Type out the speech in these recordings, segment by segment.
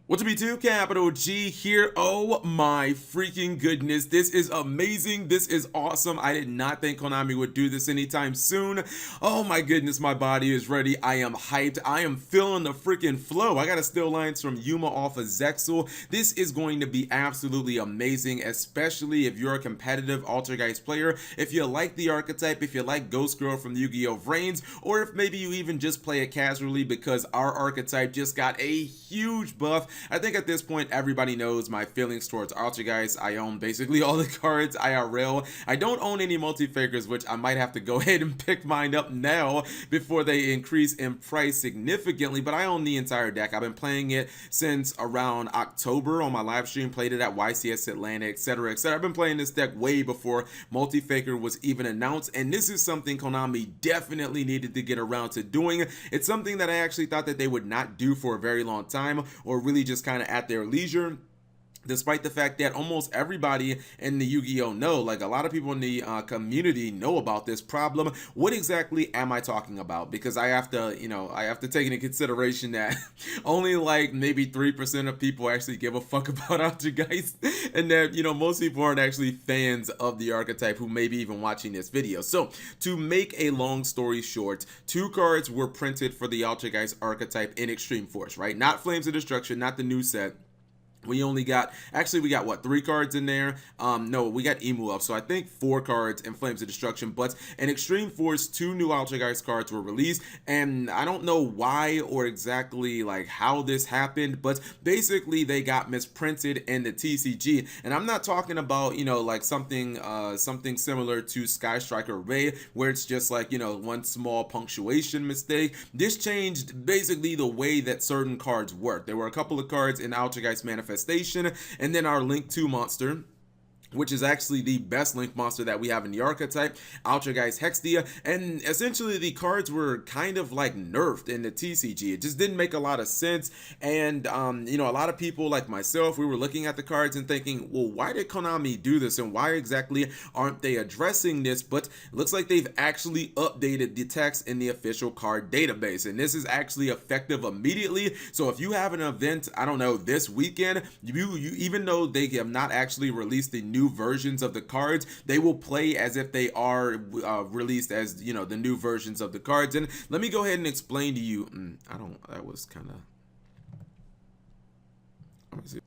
What's up, YouTube? Capital G here. Oh my freaking goodness. This is amazing. This is awesome. I did not think Konami would do this anytime soon. Oh my goodness, my body is ready. I am hyped. I am feeling the freaking flow. I got a still lines from Yuma off of Zexel. This is going to be absolutely amazing, especially if you're a competitive Altergeist player. If you like the archetype, if you like Ghost Girl from Yu-Gi-Oh! Vrains, or if maybe you even just play it casually because our archetype just got a huge buff. I think at this point everybody knows my feelings towards Altergeist. I own basically all the cards IRL. I don't own any multi-fakers, which I might have to go ahead and pick mine up now before they increase in price significantly, but I own the entire deck. I've been playing it since around October on my live stream, played it at YCS Atlanta, etc, etc. I've been playing this deck way before multi-faker was even announced, and this is something Konami definitely needed to get around to doing. It's something that I actually thought that they would not do for a very long time, or really just kind of at their leisure, despite the fact that almost everybody in the Yu-Gi-Oh know, like a lot of people in the community know about this problem. What exactly am I talking about? Because I have to, I have to take into consideration that only like maybe 3% of people actually give a fuck about Altergeist, and that, most people aren't actually fans of the archetype who may be even watching this video. So to make a long story short, 2 cards were printed for the Altergeist archetype in Extreme Force, right? Not Flames of Destruction, not the new set. We only got, actually we got what, 3 cards in there? No, we got Emu up, so I think 4 cards in Flames of Destruction. But in Extreme Force, 2 new Altergeist cards were released, and I don't know why or exactly like how this happened, but basically they got misprinted in the TCG. And I'm not talking about, like something similar to Sky Striker Ray, where it's just like, one small punctuation mistake. This changed basically the way that certain cards work. There were a couple of cards in Altergeist Manifestation, and then our Link 2 monster, which is actually the best link monster that we have in the archetype, Altergeist Hextia, and essentially the cards were kind of like nerfed in the TCG. It just didn't make a lot of sense, and a lot of people like myself, we were looking at the cards and thinking, well, why did Konami do this, and why exactly aren't they addressing this? But it looks like they've actually updated the text in the official card database, and this is actually effective immediately. So if you have an event, I don't know, this weekend, you even though they have not actually released the new versions of the cards, they will play as if they are released as, the new versions of the cards. And let me go ahead and explain to you, that was kind of,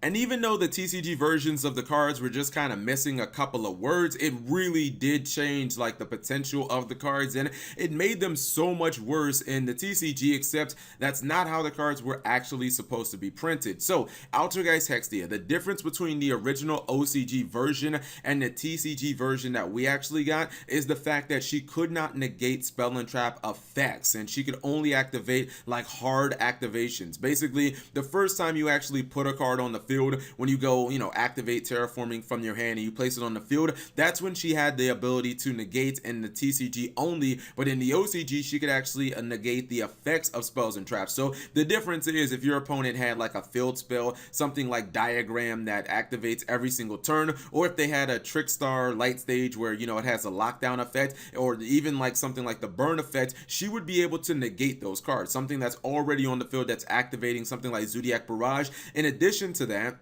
and even though the TCG versions of the cards were just kind of missing a couple of words, it really did change like the potential of the cards, and it made them so much worse in the TCG, except that's not how the cards were actually supposed to be printed. So Altergeist Hextia, the difference between the original OCG version and the TCG version that we actually got is the fact that she could not negate spell and trap effects, and she could only activate like hard activations. Basically, the first time you actually put a card on the field, when you go, activate terraforming from your hand and you place it on the field, that's when she had the ability to negate in the TCG only, but in the OCG she could actually negate the effects of spells and traps. So the difference is, if your opponent had like a field spell, something like Diagram that activates every single turn, or if they had a Trickstar Light Stage where, it has a lockdown effect, or even like something like the burn effect, she would be able to negate those cards, something that's already on the field that's activating something like Zodiac Barrage. In addition to that,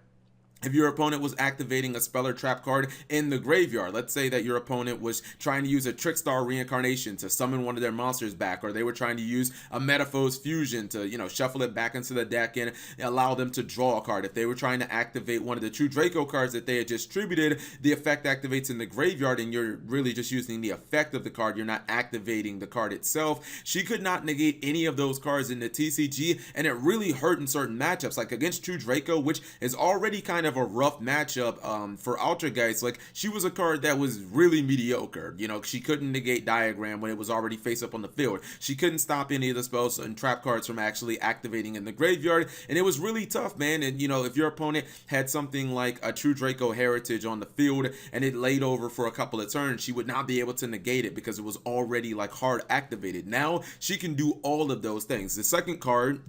if your opponent was activating a spell or trap card in the graveyard, let's say that your opponent was trying to use a Trickstar Reincarnation to summon one of their monsters back, or they were trying to use a Metaphose Fusion to, shuffle it back into the deck and allow them to draw a card. If they were trying to activate one of the True Draco cards that they had distributed, the effect activates in the graveyard, and you're really just using the effect of the card. You're not activating the card itself. She could not negate any of those cards in the TCG, and it really hurt in certain matchups, like against True Draco, which is already kind of a rough matchup for Altergeist. Like, she was a card that was really mediocre. She couldn't negate Diagram when it was already face up on the field. She couldn't stop any of the spells and trap cards from actually activating in the graveyard, and it was really tough, man. And if your opponent had something like a True Draco Heritage on the field and it laid over for a couple of turns, she would not be able to negate it because it was already like hard activated. Now she can do all of those things. The second card,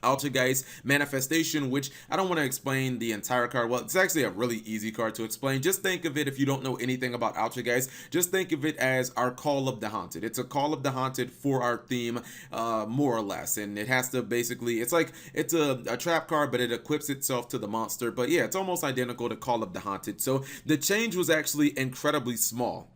Altergeist Manifestation, which I don't want to explain the entire card. Well, it's actually a really easy card to explain. Just think of it, if you don't know anything about Altergeist, just think of it as our Call of the Haunted. It's a Call of the Haunted for our theme, more or less. And it has to basically, it's like, it's a trap card, but it equips itself to the monster. But yeah, it's almost identical to Call of the Haunted. So the change was actually incredibly small.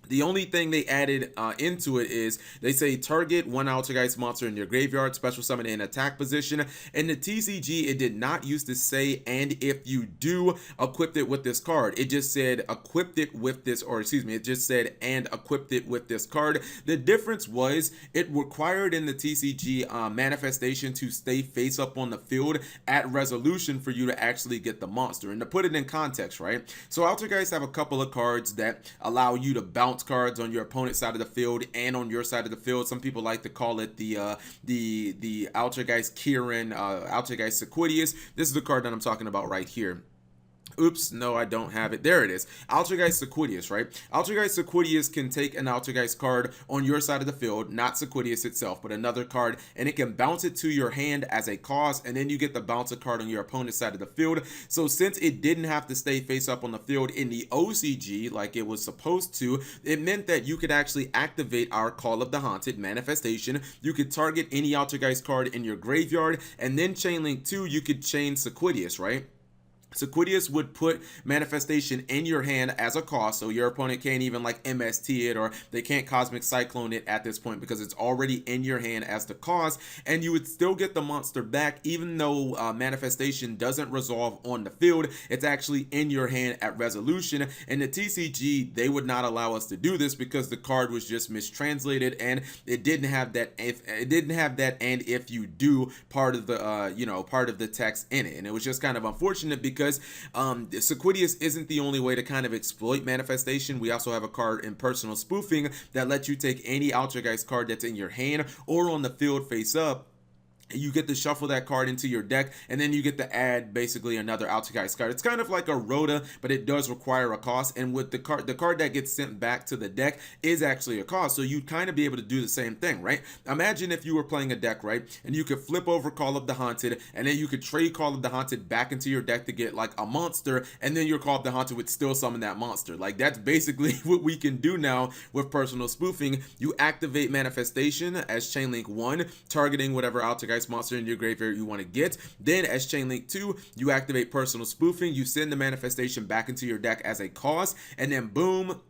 The only thing they added into it is they say target one Altergeist monster in your graveyard, special summon in attack position. In the TCG, it did not used to say, and if you do, equip it with this card. It just said equipped it with this, or excuse me, it just said and equipped it with this card. The difference was it required in the TCG manifestation to stay face up on the field at resolution for you to actually get the monster. And to put it in context, right? So Altergeist have a couple of cards that allow you to bounce cards on your opponent's side of the field and on your side of the field. Some people like to call it the Altergeist Kieran, Altergeist Sequidius. This is the card that I'm talking about right here. Oops, no, I don't have it. There it is. Altergeist Sequidius, right? Altergeist Sequidius can take an Altergeist card on your side of the field, not Sequidius itself, but another card, and it can bounce it to your hand as a cost, and then you get the bounce a card on your opponent's side of the field. So since it didn't have to stay face up on the field in the OCG like it was supposed to, it meant that you could actually activate our Call of the Haunted Manifestation. You could target any Altergeist card in your graveyard, and then chain link 2, you could chain Sequidius, right? Sequidius would put manifestation in your hand as a cost, so your opponent can't even like MST it, or they can't Cosmic Cyclone it at this point because it's already in your hand as the cost, and you would still get the monster back even though manifestation doesn't resolve on the field. It's actually in your hand at resolution. In the TCG, they would not allow us to do this because the card was just mistranslated and it didn't have that and if you do part of the part of the text in it, and it was just kind of unfortunate because Sequidius isn't the only way to kind of exploit manifestation. We also have a card in Personal Spoofing that lets you take any Altergeist card that's in your hand or on the field face up. You get to shuffle that card into your deck, and then you get to add basically another Altergeist card. It's kind of like a Rhoda, but it does require a cost, and with the card that gets sent back to the deck is actually a cost, so you'd kind of be able to do the same thing, right? Imagine if you were playing a deck, right, and you could flip over Call of the Haunted, and then you could trade Call of the Haunted back into your deck to get like a monster, and then your Call of the Haunted would still summon that monster. Like, that's basically what we can do now with Personal Spoofing. You activate Manifestation as chain link 1, targeting whatever Altergeist monster in your graveyard you want to get. Then as chain link 2, you activate Personal Spoofing, you send the manifestation back into your deck as a cost, and then boom,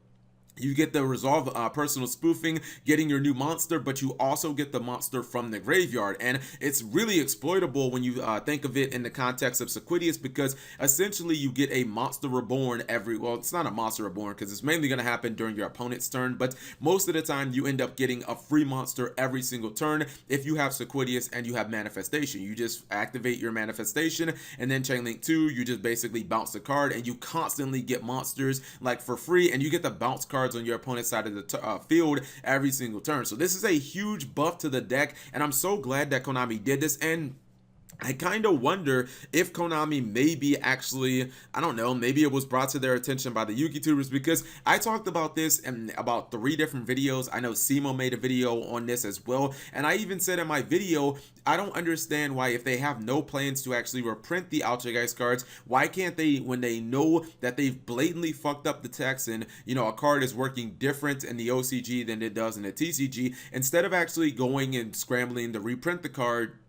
you get the resolve Personal Spoofing, getting your new monster, but you also get the monster from the graveyard. And it's really exploitable when you think of it in the context of Sequidius, because essentially you get a monster reborn well, it's not a monster reborn because it's mainly going to happen during your opponent's turn, but most of the time you end up getting a free monster every single turn if you have Sequidius and you have manifestation. You just activate your manifestation, and then chain link 2, you just basically bounce the card, and you constantly get monsters like for free, and you get the bounce card on your opponent's side of the field every single turn. So this is a huge buff to the deck, and I'm so glad that Konami did this. And I kind of wonder if Konami maybe actually, I don't know, maybe it was brought to their attention by the YouTubers, because I talked about this in about 3 different videos. I know Simo made a video on this as well, and I even said in my video, I don't understand why, if they have no plans to actually reprint the Altergeist cards, why can't they, when they know that they've blatantly fucked up the text and, you know, a card is working different in the OCG than it does in the TCG, instead of actually going and scrambling to reprint the card,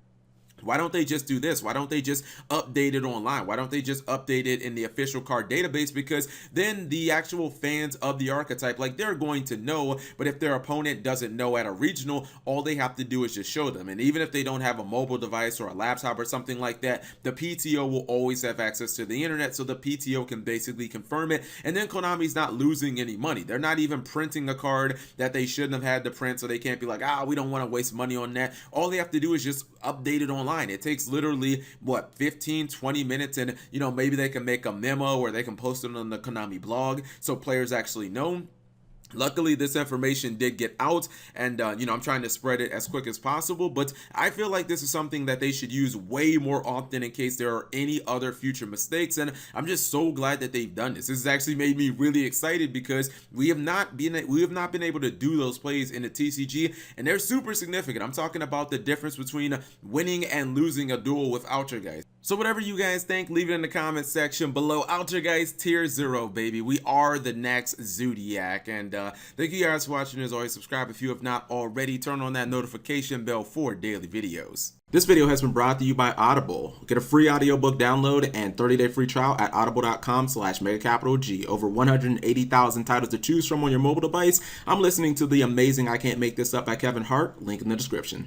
why don't they just do this? Why don't they just update it online? Why don't they just update it in the official card database? Because then the actual fans of the archetype, like, they're going to know, but if their opponent doesn't know at a regional, all they have to do is just show them. And even if they don't have a mobile device or a laptop or something like that, the PTO will always have access to the internet, so the PTO can basically confirm it. And then Konami's not losing any money. They're not even printing a card that they shouldn't have had to print, so they can't be like, we don't want to waste money on that. All they have to do is just update it online. It takes literally, what, 15-20 minutes, and, you know, maybe they can make a memo or they can post it on the Konami blog so players actually know. Luckily, this information did get out, and I'm trying to spread it as quick as possible. But I feel like this is something that they should use way more often in case there are any other future mistakes. And I'm just so glad that they've done this. This has actually made me really excited because we have not been able to do those plays in the TCG, and they're super significant. I'm talking about the difference between winning and losing a duel with Altergeist. So whatever you guys think, leave it in the comments section below. Altergeist Tier 0, baby. We are the next Zodiac. And thank you guys for watching. As always, subscribe if you have not already. Turn on that notification bell for daily videos. This video has been brought to you by Audible. Get a free audiobook download and 30-day free trial at audible.com/megacapitalG. Over 180,000 titles to choose from on your mobile device. I'm listening to the amazing I Can't Make This Up by Kevin Hart. Link in the description.